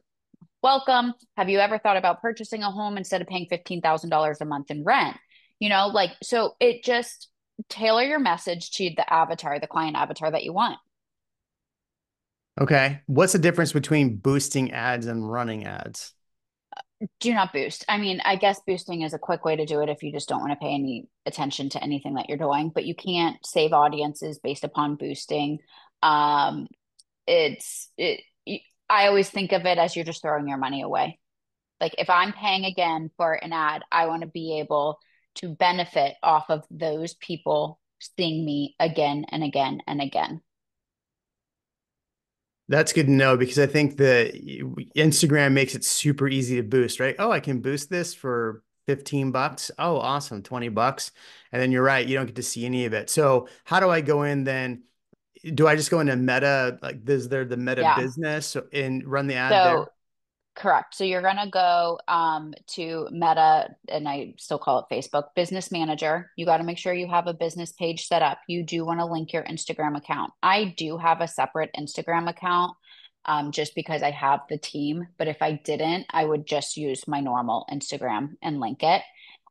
Welcome. Have you ever thought about purchasing a home instead of paying $15,000 a month in rent? So it just tailor your message to the avatar, the client avatar that you want. Okay. What's the difference between boosting ads and running ads? Do not boost. I mean, I guess boosting is a quick way to do it if you just don't want to pay any attention to anything that you're doing, but you can't save audiences based upon boosting. Um, it's it, I always think of it as you're just throwing your money away. Like if I'm paying again for an ad, I want to be able to benefit off of those people seeing me again and again and again. That's good to know because I think that Instagram makes it super easy to boost, right? Oh, I can boost this for $15. Oh, awesome, $20. And then you're right, you don't get to see any of it. So how do I go in then? Do I just go into Meta, like is there the Meta Yeah. business and run the ad there? So correct. So you're gonna go to Meta, and I still call it Facebook Business Manager. You got to make sure you have a business page set up. You do want to link your Instagram account. I do have a separate Instagram account just because I have the team. But if I didn't, I would just use my normal Instagram and link it.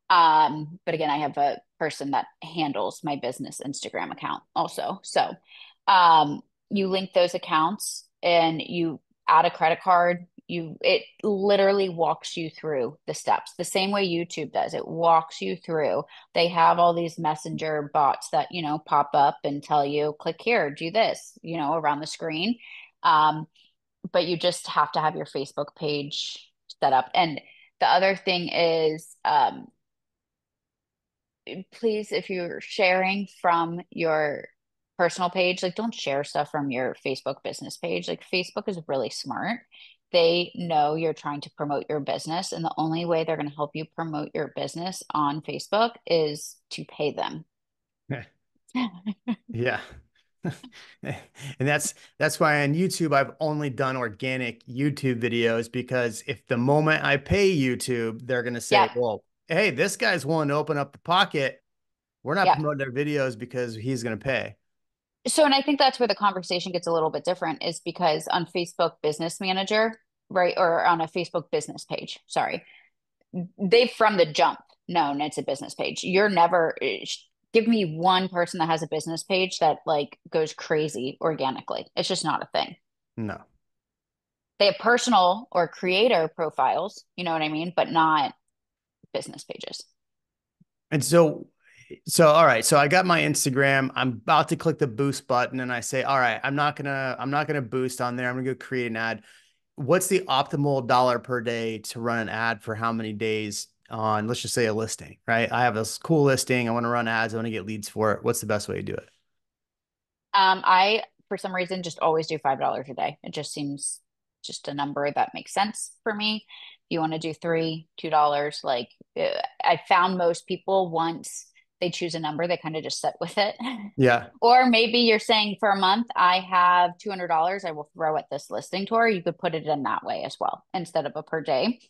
But again, I have a person that handles my business Instagram account also. So you link those accounts and you add a credit card. It literally walks you through the steps the same way YouTube does. It walks you through. They have all these messenger bots that, pop up and tell you, click here, do this, around the screen. Um, but you just have to have your Facebook page set up. And the other thing is, please, if you're sharing from your personal page, like don't share stuff from your Facebook business page. Like Facebook is really smart. They know you're trying to promote your business, and the only way they're going to help you promote your business on Facebook is to pay them. Yeah. And that's why on YouTube I've only done organic YouTube videos because if the moment I pay YouTube, they're gonna say, Yep. well, hey, this guy's willing to open up the pocket. We're not Yep. promoting their videos because he's gonna pay. So, and I think that's where the conversation gets a little bit different is because on Facebook Business Manager, right, or on a Facebook business page, sorry, they've from the jump known it's a business page. You're never give me one person that has a business page that like goes crazy organically. It's just not a thing. No. They have personal or creator profiles, you know what I mean, but not business pages. And so all right, so I got my Instagram. I'm about to click the boost button and I say, all right, I'm not gonna boost on there. I'm gonna go create an ad. What's the optimal dollar per day to run an ad for how many days on, let's just say, a listing, right? I have this cool listing. I want to run ads. I want to get leads for it. What's the best way to do it? I, for some reason, just always do $5 a day. It just seems just a number that makes sense for me. If you want to do three, $2, like I found most people once they choose a number, they kind of just sit with it. Yeah. Or maybe you're saying for a month, I have $200 I will throw at this listing tour. You could put it in that way as well instead of a per day.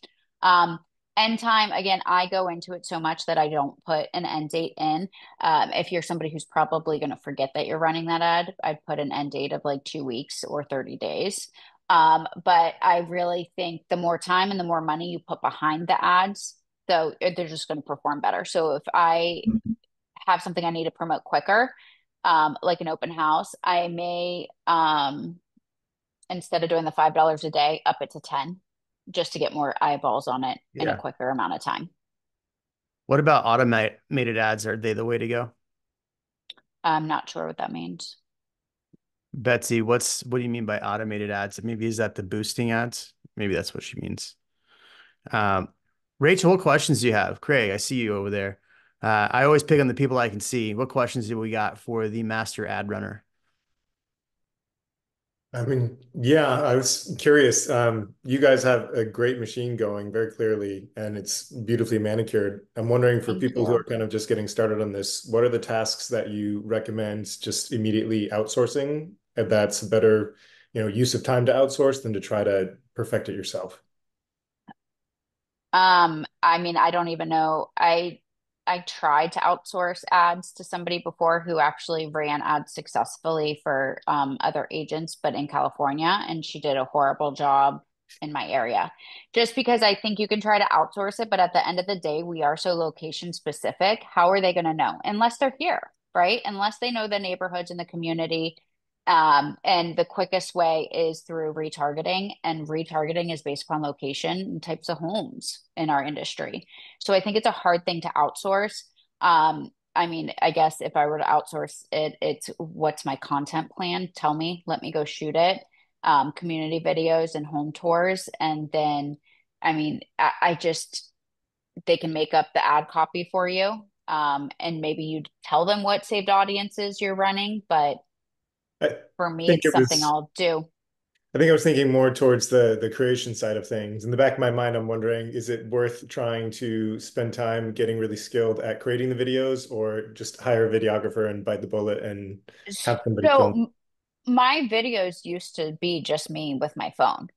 Um, End time, again, I go into it so much that I don't put an end date in. If you're somebody who's probably going to forget that you're running that ad, I'd put an end date of like 2 weeks or 30 days. But I really think the more time and the more money you put behind the ads, so they're just going to perform better. So if I have something I need to promote quicker, like an open house, I may, instead of doing the $5 a day, up it to 10 just to get more eyeballs on it in a Yeah. quicker amount of time. What about automated ads? Are they the way to go? I'm not sure what that means. Betsy, what do you mean by automated ads? Maybe is that the boosting ads? Maybe that's what she means. Um, Rachel, what questions do you have? Craig, I see you over there. I always pick on the people I can see. What questions do we got for the master ad runner? I mean, yeah, I was curious. You guys have a great machine going very clearly, and it's beautifully manicured. I'm wondering for Thank people who are you. kind of just getting started on this, what are the tasks that you recommend just immediately outsourcing? And that's a better, use of time to outsource than to try to perfect it yourself. I mean, I don't even know. I tried to outsource ads to somebody before who actually ran ads successfully for other agents, but in California, and she did a horrible job in my area. Just because I think you can try to outsource it, but at the end of the day, we are so location specific. How are they going to know? Unless they're here, right? Unless they know the neighborhoods and the community. And the quickest way is through retargeting, and retargeting is based upon location and types of homes in our industry. So I think it's a hard thing to outsource. I mean, I guess if I were to outsource it, it's what's my content plan? Tell me, let me go shoot it. Community videos and home tours. And then, I mean, I just, they can make up the ad copy for you. And maybe you tell them what saved audiences you're running, but I for me, think it's it something was I'll do. I think I was thinking more towards the creation side of things. In the back of my mind, I'm wondering, is it worth trying to spend time getting really skilled at creating the videos or just hire a videographer and bite the bullet and have somebody film? So my videos used to be just me with my phone.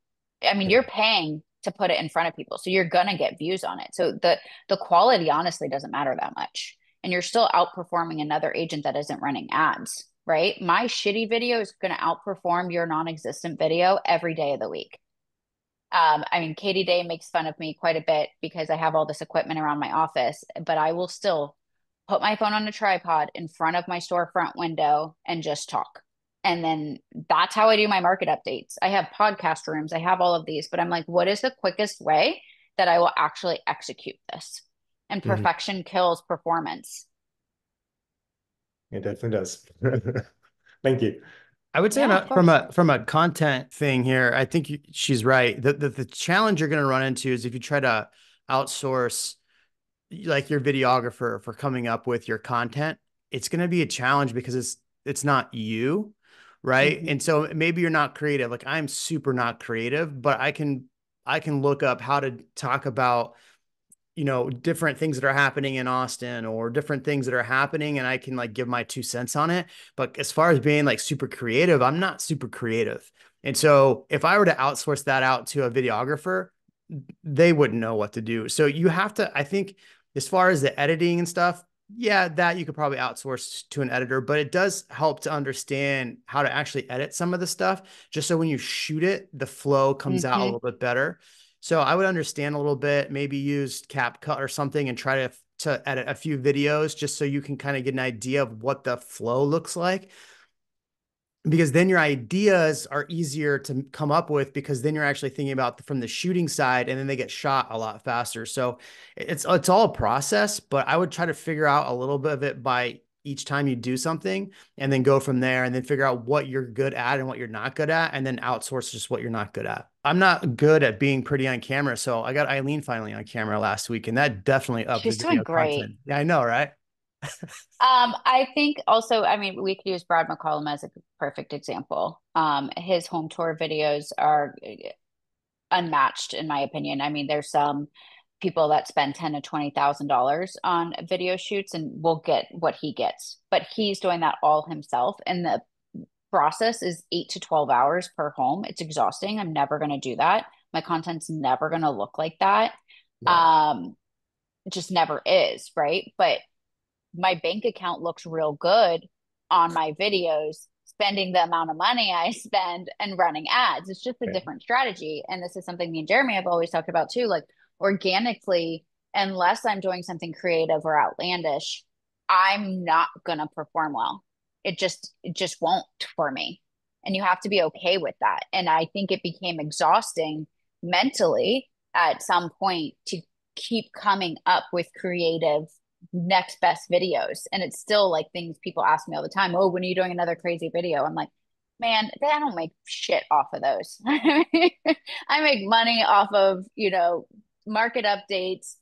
I mean, you're paying to put it in front of people, so you're gonna get views on it. So the quality honestly doesn't matter that much. And you're still outperforming another agent that isn't running ads, right? My shitty video is gonna outperform your non-existent video every day of the week. I mean, Katie Day makes fun of me quite a bit because I have all this equipment around my office, but I will still put my phone on a tripod in front of my storefront window and just talk. And then that's how I do my market updates. I have podcast rooms, I have all of these, but I'm like, what is the quickest way that I will actually execute this? And Mhm. perfection kills performance. It definitely does. Thank you. I would say Yeah, of from course. a content thing here, I think she's right. The challenge you're going to run into is if you try to outsource like your videographer for coming up with your content, it's going to be a challenge because it's not you, right? Mhm. And so maybe you're not creative. Like I'm super not creative, but I can look up how to talk about different things that are happening in Austin or different things that are happening and I can like give my 2 cents on it. But as far as being like super creative, I'm not super creative. And so if I were to outsource that out to a videographer, they wouldn't know what to do. So you have to, I think, as far as the editing and stuff, yeah, that you could probably outsource to an editor, but it does help to understand how to actually edit some of the stuff, just so when you shoot it, the flow comes out a Mhm. little bit better. So I would understand a little bit, maybe use CapCut or something and try to edit a few videos just so you can kind of get an idea of what the flow looks like. because then your ideas are easier to come up with because then you're actually thinking about from the shooting side and then they get shot a lot faster. So it's all a process, but I would try to figure out a little bit of it by each time you do something and then go from there and then figure out what you're good at and what you're not good at and then outsource just what you're not good at. I'm not good at being pretty on camera, so I got Eileen finally on camera last week and that definitely upped the She's doing video great. content. Yeah, I know, right? I think also, I mean, we could use Brad McCollum as a perfect example. His home tour videos are unmatched, in my opinion. I mean, there's some people that spend ten to $20,000 on video shoots and will get what he gets, but he's doing that all himself, and the process is 8 to 12 hours per home. It's exhausting. I'm never going to do that. My content's never going to look like that. Right. Um, it just never is, right? But my bank account looks real good on my videos, spending the amount of money I spend and running ads. It's just a Yeah. different strategy. And this is something me and Jeremy have always talked about too. Like organically, unless I'm doing something creative or outlandish, I'm not gonna perform well. It just won't for me. And you have to be okay with that. And I think it became exhausting mentally at some point to keep coming up with creative next best videos. And it's still like things people ask me all the time. Oh, when are you doing another crazy video? I'm like, man, I don't make shit off of those. I make money off of, market updates,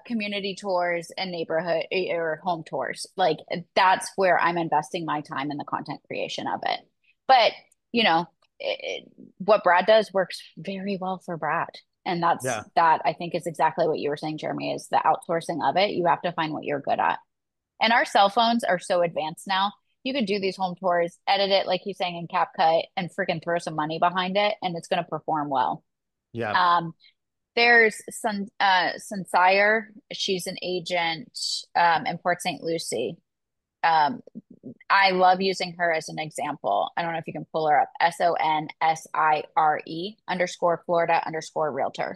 community tours, and neighborhood or home tours. Like that's where I'm investing my time in the content creation of it. But, you know, what Brad does works very well for Brad. And Yeah. that I think is exactly what you were saying, Jeremy, is the outsourcing of it. You have to find what you're good at. And our cell phones are so advanced now. You could do these home tours, edit it, like you're saying, in CapCut and freaking throw some money behind it, and it's going to perform well. Yeah. Um, there's Sunsire. She's an agent in Port St. Lucie. Um, I love using her as an example. I don't know if you can pull her up. SONSIRE_Florida_realtor.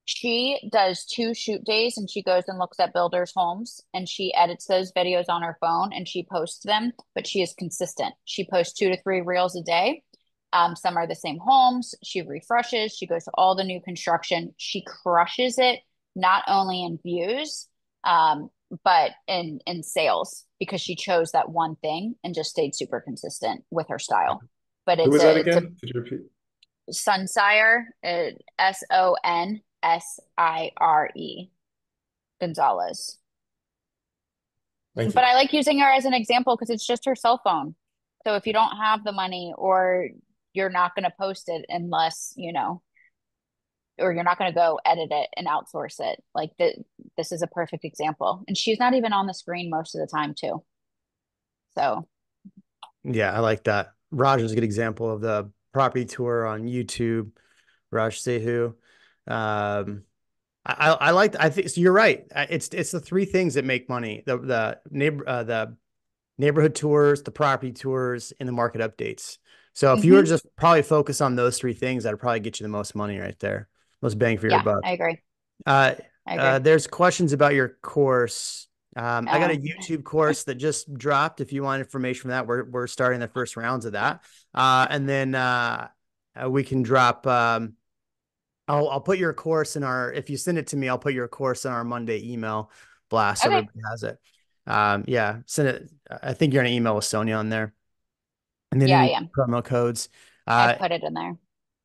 She does 2 shoot days and she goes and looks at builders' homes and she edits those videos on her phone and she posts them, but she is consistent. She posts 2 to 3 reels a day. Some are the same homes. She refreshes. She goes to all the new construction. She crushes it, not only in views, but in sales because she chose that one thing and just stayed super consistent with her style. But Who it's was that a again? Could you repeat? Sunsire, SONSIRE, Gonzalez. Thank But you. I like using her as an example because it's just her cell phone. So if you don't have the money or you're not going to post it unless, or you're not going to go edit it and outsource it, like this is a perfect example. And she's not even on the screen most of the time, too. So, Yeah, I like that. Raj is a good example of the property tour on YouTube. Raj Sehu. I like. I think so. You're right. It's the three things that make money: the neighborhood tours, the property tours, and the market updates. So if you were mhm. just probably focus on those three things, that'd probably get you the most money right there, most bang for your Yeah, buck. I agree. Uh, I agree. there's questions about your course. I got a Oh, YouTube course that just dropped. If you want information from that, we're starting the first rounds of that, and then we can drop. I'll put your course in our. If you send it to me, I'll put your course in our Monday email blast so okay. everybody has it. Yeah, send it. I think you're gonna email with Sonia on there, and then Yeah, I any am. promo codes. I Uh, put it in there.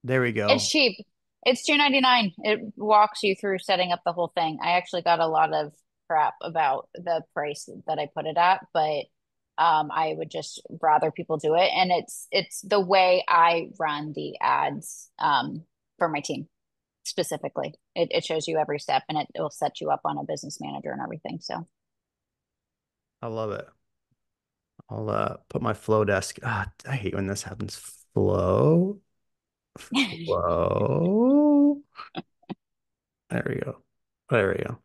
there we It's go. cheap. It's 2.99. It walks you through setting up the whole thing. I actually got a lot of crap about the price that I put it at, but I would just rather people do it. And it's the way I run the ads for my team specifically. It shows you every step and it will set you up on a business manager and everything. So I love it. I'll put my flow desk. I hate when this happens. Flow, flow. There we go. There we go.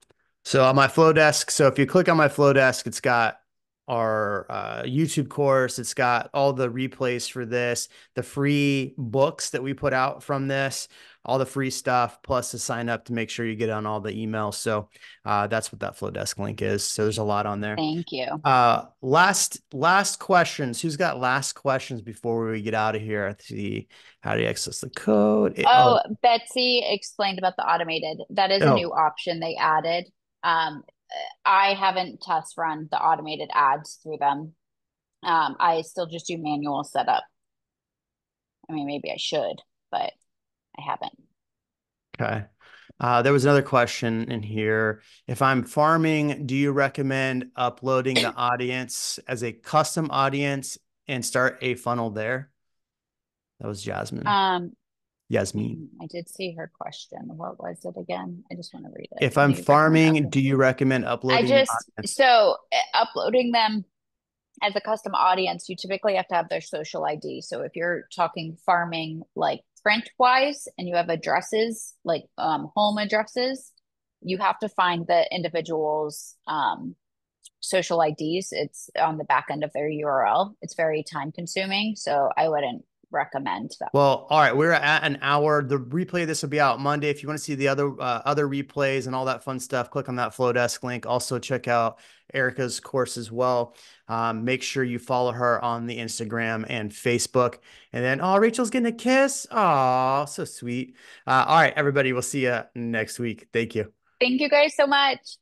So on my flow desk, so if you click on my flow desk, it's got YouTube course. It's got all the replays for this, the free books that we put out from this, all the free stuff, plus to sign up to make sure you get on all the emails. So that's what that Flowdesk link is. So there's a lot on there. Thank you. Last questions. Who's got last questions before we get out of here? Let's see. How do you access the code? Betsy explained about the automated. That is a new option they added. I haven't test run the automated ads through them. I still just do manual setup. I mean, maybe I should, but I haven't. Okay. There was another question in here. If I'm farming, do you recommend uploading the audience as a custom audience and start a funnel there? That was Yasmin. Yasmin. I did see her question. What was it again? I just want to read it. If I'm farming, do you recommend uploading? Uploading them as a custom audience, you typically have to have their social ID. So if you're talking farming like print wise and you have addresses like home addresses, you have to find the individual's social IDs. It's on the back end of their URL. It's very time consuming. So I wouldn't recommend that. Well, all right, we're at an hour. The replay of this will be out Monday. If you want to see the other replays and all that fun stuff, click on that Flowdesk link. Also, check out Erica's course as well. Make sure you follow her on the Instagram and Facebook. And then, oh, Rachel's getting a kiss. Oh, so sweet. All right, everybody, we'll see you next week. Thank you. Thank you guys so much.